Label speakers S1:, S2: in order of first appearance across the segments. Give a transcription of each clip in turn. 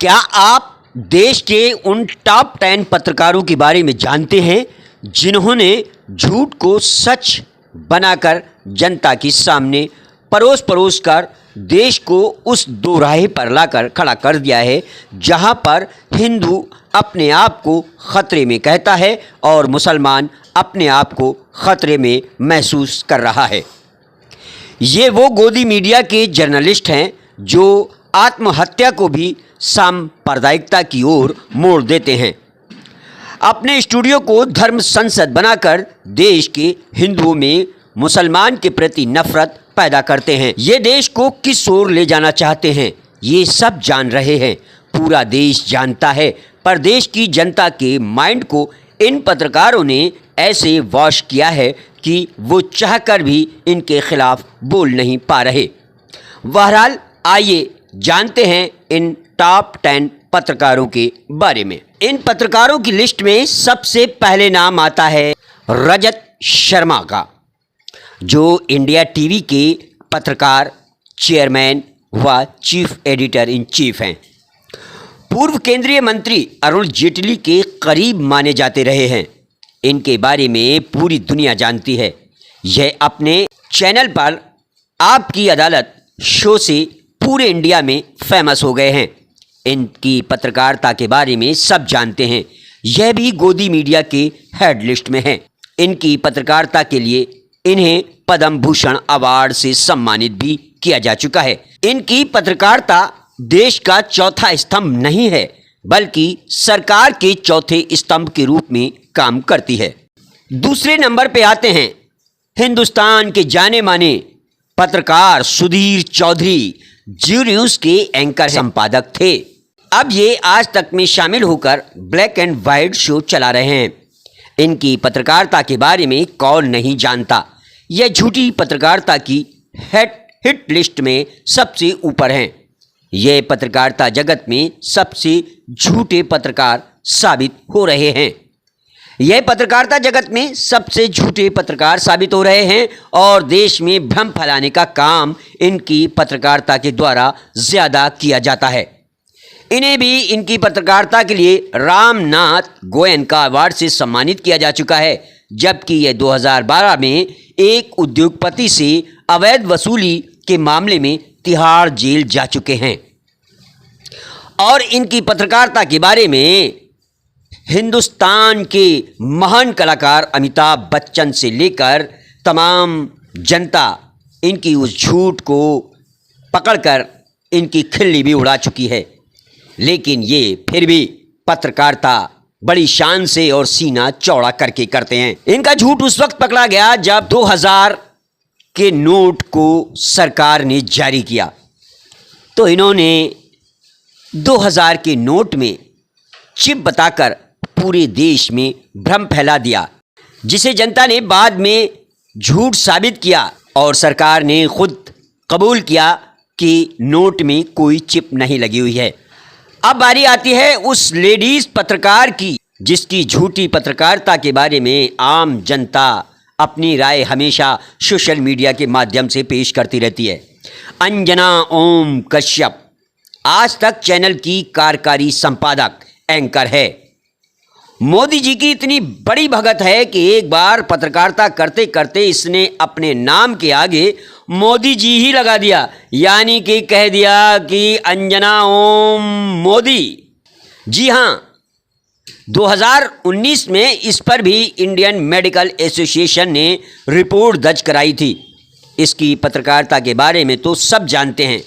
S1: क्या आप देश के उन टॉप 10 पत्रकारों के बारे में जानते हैं जिन्होंने झूठ को सच बनाकर जनता के सामने परोस परोस कर देश को उस दोराहे पर लाकर खड़ा कर दिया है जहां पर हिंदू अपने आप को खतरे में कहता है और मुसलमान अपने आप को खतरे में महसूस कर रहा है। ये वो गोदी मीडिया के जर्नलिस्ट हैं जो आत्महत्या को भी सांप्रदायिकता की ओर मोड़ देते हैं। अपने स्टूडियो को धर्म संसद बनाकर देश के हिंदुओं में मुसलमान के प्रति नफरत पैदा करते हैं। ये देश को किस ओर ले जाना चाहते हैं ये सब जान रहे हैं, पूरा देश जानता है, पर देश की जनता के माइंड को इन पत्रकारों ने ऐसे वॉश किया है कि वो चाहकर भी इनके खिलाफ बोल नहीं पा रहे। बहरहाल आइए जानते हैं इन टॉप 10 पत्रकारों के बारे में। इन पत्रकारों की लिस्ट में सबसे पहले नाम आता है रजत शर्मा का, जो इंडिया टीवी के पत्रकार, चेयरमैन व चीफ एडिटर इन चीफ हैं। पूर्व केंद्रीय मंत्री अरुण जेटली के करीब माने जाते रहे हैं। इनके बारे में पूरी दुनिया जानती है। यह अपने चैनल पर आपकी अदालत शो से पूरे इंडिया में फेमस हो गए हैं। इनकी पत्रकारिता के बारे में सब जानते हैं। यह भी गोदी मीडिया के हेड लिस्ट में हैं। इनकी पत्रकारिता के लिए इन्हें पद्म भूषण अवार्ड से सम्मानित भी किया जा चुका है। इनकी पत्रकारिता देश का चौथा स्तंभ नहीं है, बल्कि सरकार के चौथे स्तंभ के रूप में काम करती है। दूसरे नंबर पे आते हैं हिंदुस्तान के जाने माने पत्रकार सुधीर चौधरी, जी न्यूज़ के एंकर संपादक थे। अब ये आज तक में शामिल होकर ब्लैक एंड वाइट शो चला रहे हैं। इनकी पत्रकारिता के बारे में कौन नहीं जानता। यह झूठी पत्रकारिता की हिट लिस्ट में सबसे ऊपर हैं। यह पत्रकारिता जगत में सबसे झूठे पत्रकार साबित हो रहे हैं। यह पत्रकारिता जगत में सबसे झूठे पत्रकार साबित हो रहे हैं और देश में भ्रम फैलाने का काम इनकी पत्रकारिता के द्वारा ज़्यादा किया जाता है। इन्हें भी इनकी पत्रकारिता के लिए रामनाथ गोयनका अवार्ड से सम्मानित किया जा चुका है, जबकि यह 2012 में एक उद्योगपति से अवैध वसूली के मामले में तिहाड़ जेल जा चुके हैं। और इनकी पत्रकारिता के बारे में हिंदुस्तान के महान कलाकार अमिताभ बच्चन से लेकर तमाम जनता इनकी उस झूठ को पकड़कर इनकी खिल्ली भी उड़ा चुकी है। लेकिन ये फिर भी पत्रकारिता बड़ी शान से और सीना चौड़ा करके करते हैं। इनका झूठ उस वक्त पकड़ा गया जब 2000 के नोट को सरकार ने जारी किया, तो इन्होंने 2000 के नोट में चिप बताकर पूरे देश में भ्रम फैला दिया, जिसे जनता ने बाद में झूठ साबित किया और सरकार ने खुद कबूल किया कि नोट में कोई चिप नहीं लगी हुई है। अब बारी आती है उस लेडीज पत्रकार की जिसकी झूठी पत्रकारिता के बारे में आम जनता अपनी राय हमेशा सोशल मीडिया के माध्यम से पेश करती रहती है। अंजना ओम कश्यप आज तक चैनल की कार्यकारी संपादक एंकर है। मोदी जी की इतनी बड़ी भगत है कि एक बार पत्रकारिता करते करते इसने अपने नाम के आगे मोदी जी ही लगा दिया, यानी कि कह दिया कि अंजना ओम मोदी। जी हाँ, 2019 में इस पर भी इंडियन मेडिकल एसोसिएशन ने रिपोर्ट दर्ज कराई थी। इसकी पत्रकारिता के बारे में तो सब जानते हैं।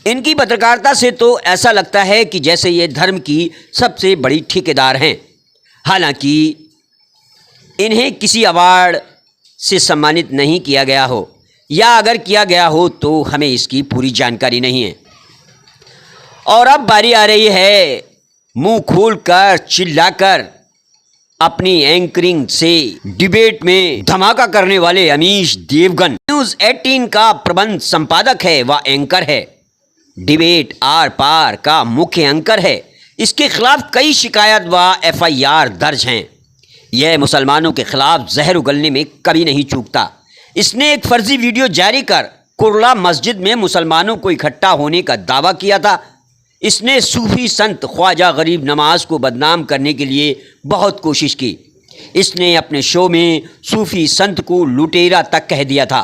S1: इनकी पत्रकारिता से तो ऐसा लगता है कि जैसे ये धर्म की सबसे बड़ी ठेकेदार हैं। हालांकि इन्हें किसी अवार्ड से सम्मानित नहीं किया गया हो, या अगर किया गया हो तो हमें इसकी पूरी जानकारी नहीं है। और अब बारी आ रही है मुंह खोलकर चिल्लाकर अपनी एंकरिंग से डिबेट में धमाका करने वाले अमीश देवगन। न्यूज़ 18 का प्रबंध संपादक है व एंकर है। डिबेट आर पार का मुख्य एंकर है। इसके खिलाफ कई शिकायत व FIR दर्ज हैं। यह मुसलमानों के खिलाफ जहर उगलने में कभी नहीं चूकता। इसने एक फर्जी वीडियो जारी कर कुर्ला मस्जिद में मुसलमानों को इकट्ठा होने का दावा किया था। इसने सूफी संत ख्वाजा गरीब नवाज को बदनाम करने के लिए बहुत कोशिश की। इसने अपने शो में सूफी संत को लुटेरा तक कह दिया था।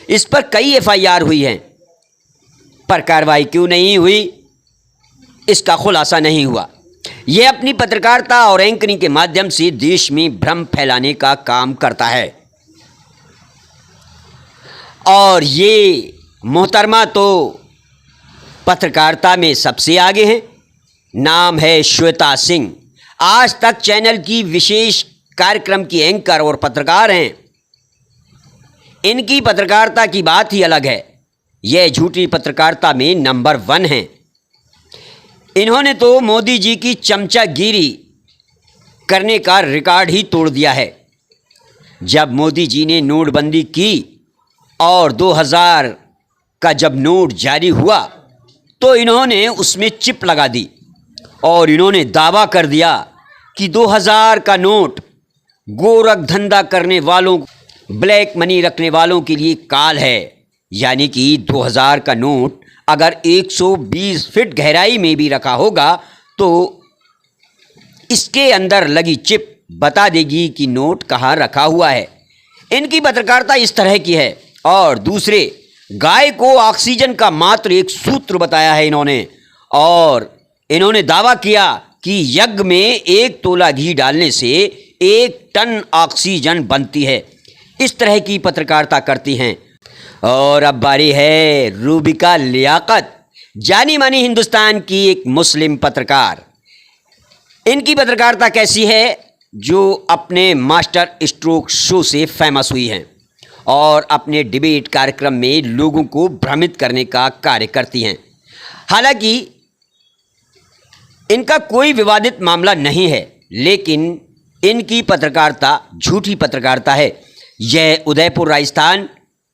S1: इस पर कई एफआईआर हुई हैं, पर कार्रवाई क्यों नहीं हुई, इसका खुलासा नहीं हुआ। यह अपनी पत्रकारिता और एंकरिंग के माध्यम से देश में भ्रम फैलाने का काम करता है। और ये मोहतरमा तो पत्रकारिता में सबसे आगे हैं। नाम है श्वेता सिंह। आज तक चैनल की विशेष कार्यक्रम की एंकर और पत्रकार हैं। इनकी पत्रकारिता की बात ही अलग है। यह झूठी पत्रकारिता में नंबर 1 हैं। इन्होंने तो मोदी जी की चमचागिरी करने का रिकॉर्ड ही तोड़ दिया है। जब मोदी जी ने नोटबंदी की और 2000 का जब नोट जारी हुआ तो इन्होंने उसमें चिप लगा दी और इन्होंने दावा कर दिया कि 2000 का नोट गोरख धंधा करने वालों, ब्लैक मनी रखने वालों के लिए काल है। यानी कि 2000 का नोट अगर 120 फीट गहराई में भी रखा होगा तो इसके अंदर लगी चिप बता देगी कि नोट कहाँ रखा हुआ है। इनकी पत्रकारिता इस तरह की है। और दूसरे, गाय को ऑक्सीजन का मात्र एक सूत्र बताया है इन्होंने, और इन्होंने दावा किया कि यज्ञ में 1 तोला घी डालने से 1 टन ऑक्सीजन बनती है। इस तरह की पत्रकारिता करती हैं। और अब बारी है रूबिका लियाकत, जानी मानी हिंदुस्तान की एक मुस्लिम पत्रकार। इनकी पत्रकारिता कैसी है, जो अपने मास्टर स्ट्रोक शो से फेमस हुई हैं और अपने डिबेट कार्यक्रम में लोगों को भ्रमित करने का कार्य करती हैं। हालांकि इनका कोई विवादित मामला नहीं है, लेकिन इनकी पत्रकारिता झूठी पत्रकारिता है। यह उदयपुर राजस्थान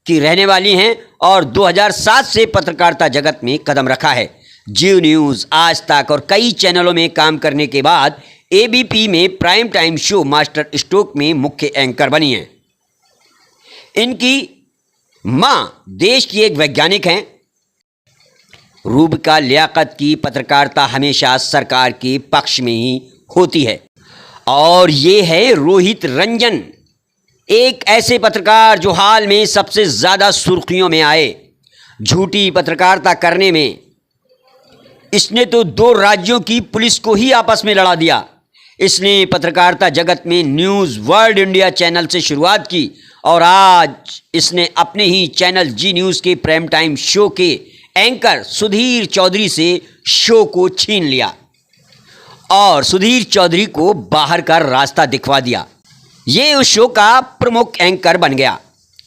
S1: की रहने वाली हैं और 2007 से पत्रकारिता जगत में कदम रखा है। जियो न्यूज़, आज तक और कई चैनलों में काम करने के बाद एबीपी में prime time show master stroke में मुख्य एंकर बनी हैं। इनकी मां देश की एक वैज्ञानिक हैं। रूबिका लियाकत की पत्रकारिता हमेशा सरकार के पक्ष में ही होती है। और ये है रोहित रंजन, एक ऐसे पत्रकार जो हाल में सबसे ज़्यादा सुर्खियों में आए झूठी पत्रकारिता करने में। इसने तो 2 राज्यों की पुलिस को ही आपस में लड़ा दिया। इसने पत्रकारिता जगत में न्यूज़ वर्ल्ड इंडिया चैनल से शुरुआत की और आज इसने अपने ही चैनल जी न्यूज़ के प्राइम टाइम शो के एंकर सुधीर चौधरी से शो को छीन लिया और सुधीर चौधरी को बाहर का रास्ता दिखवा दिया। ये उस शो का प्रमुख एंकर बन गया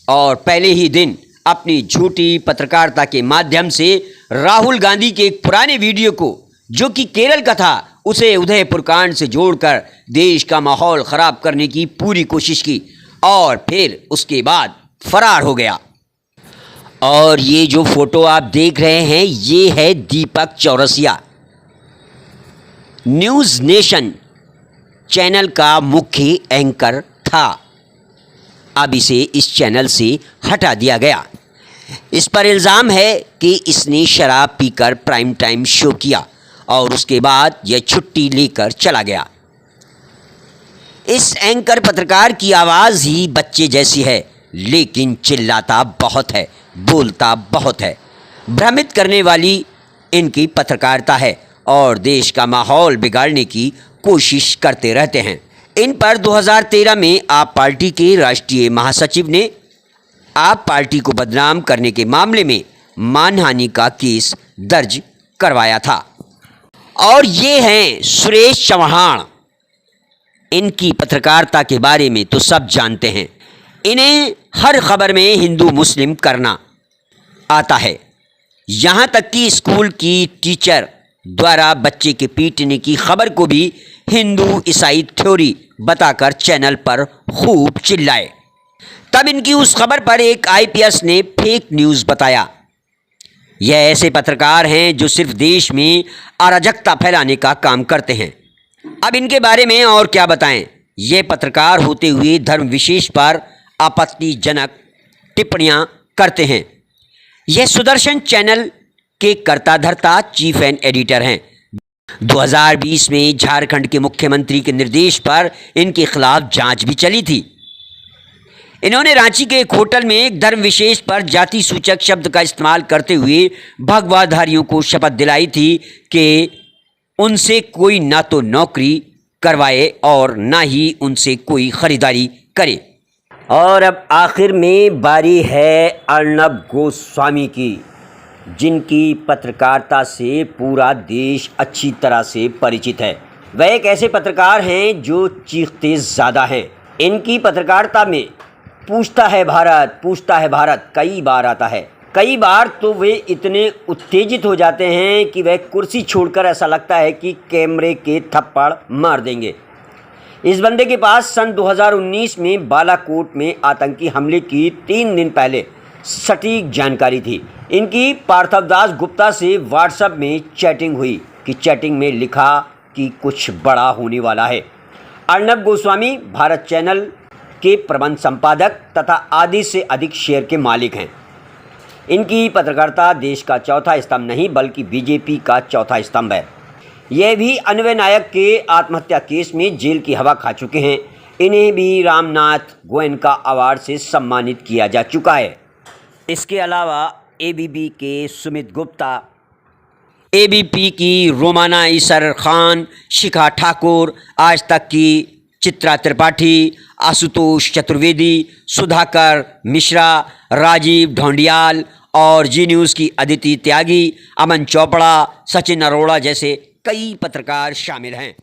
S1: और पहले ही दिन अपनी झूठी पत्रकारिता के माध्यम से राहुल गांधी के एक पुराने वीडियो को, जो कि केरल का था, उसे उदयपुर कांड से जोड़कर देश का माहौल ख़राब करने की पूरी कोशिश की और फिर उसके बाद फरार हो गया। और ये जो फोटो आप देख रहे हैं, ये है दीपक चौरसिया, न्यूज़ नेशन चैनल का मुख्य एंकर था। अब इसे इस चैनल से हटा दिया गया। इस पर इल्ज़ाम है कि इसने शराब पीकर प्राइम टाइम शो किया और उसके बाद यह छुट्टी लेकर चला गया। इस एंकर पत्रकार की आवाज़ ही बच्चे जैसी है, लेकिन चिल्लाता बहुत है, बोलता बहुत है। भ्रमित करने वाली इनकी पत्रकारिता है और देश का माहौल बिगाड़ने की कोशिश करते रहते हैं। इन पर 2013 में आप पार्टी के राष्ट्रीय महासचिव ने आप पार्टी को बदनाम करने के मामले में मानहानि का केस दर्ज करवाया था। और ये हैं सुरेश चौहान। इनकी पत्रकारिता के बारे में तो सब जानते हैं। इन्हें हर खबर में हिंदू मुस्लिम करना आता है। यहाँ तक कि स्कूल की टीचर द्वारा बच्चे के पीटने की खबर को भी हिंदू ईसाई थ्योरी बताकर चैनल पर खूब चिल्लाए। तब इनकी उस खबर पर एक आईपीएस ने फेक न्यूज़ बताया। यह ऐसे पत्रकार हैं जो सिर्फ देश में अराजकता फैलाने का काम करते हैं। अब इनके बारे में और क्या बताएं। ये पत्रकार होते हुए धर्म विशेष पर आपत्तिजनक टिप्पणियां करते हैं। यह सुदर्शन चैनल के कर्ता धर्ता चीफ एंड एडिटर हैं। 2020 में झारखंड के मुख्यमंत्री के निर्देश पर इनके खिलाफ जांच भी चली थी। इन्होंने रांची के एक होटल में एक धर्म विशेष पर जाति सूचक शब्द का इस्तेमाल करते हुए भगवाधारियों को शपथ दिलाई थी कि उनसे कोई ना तो नौकरी करवाए और ना ही उनसे कोई खरीदारी करे। और अब आखिर में बारी है अर्नब गोस्वामी की, जिनकी पत्रकारिता से पूरा देश अच्छी तरह से परिचित है। वह एक ऐसे पत्रकार हैं जो चीखते ज़्यादा हैं। इनकी पत्रकारिता में पूछता है भारत कई बार आता है। कई बार तो वे इतने उत्तेजित हो जाते हैं कि वह कुर्सी छोड़कर ऐसा लगता है कि कैमरे के थप्पड़ मार देंगे। इस बंदे के पास सन 2019 में बालाकोट में आतंकी हमले की 3 दिन पहले सटीक जानकारी थी। इनकी पार्थवदास गुप्ता से व्हाट्सएप में चैटिंग हुई कि चैटिंग में लिखा कि कुछ बड़ा होने वाला है। अर्नब गोस्वामी भारत चैनल के प्रबंध संपादक तथा आधे से अधिक शेयर के मालिक हैं। इनकी पत्रकारिता देश का चौथा स्तंभ नहीं बल्कि बीजेपी का चौथा स्तंभ है। यह भी अन्वय नायक के आत्महत्या केस में जेल की हवा खा चुके हैं। इन्हें भी रामनाथ गोयनका अवार्ड से सम्मानित किया जा चुका है। इसके अलावा एबीपी के सुमित गुप्ता, एबीपी की रोमाना ईसर खान, शिखा ठाकुर, आज तक की चित्रा त्रिपाठी, आशुतोष चतुर्वेदी, सुधाकर मिश्रा, राजीव ढोंडियाल और जी न्यूज़ की अदिति त्यागी, अमन चोपड़ा, सचिन अरोड़ा जैसे कई पत्रकार शामिल हैं।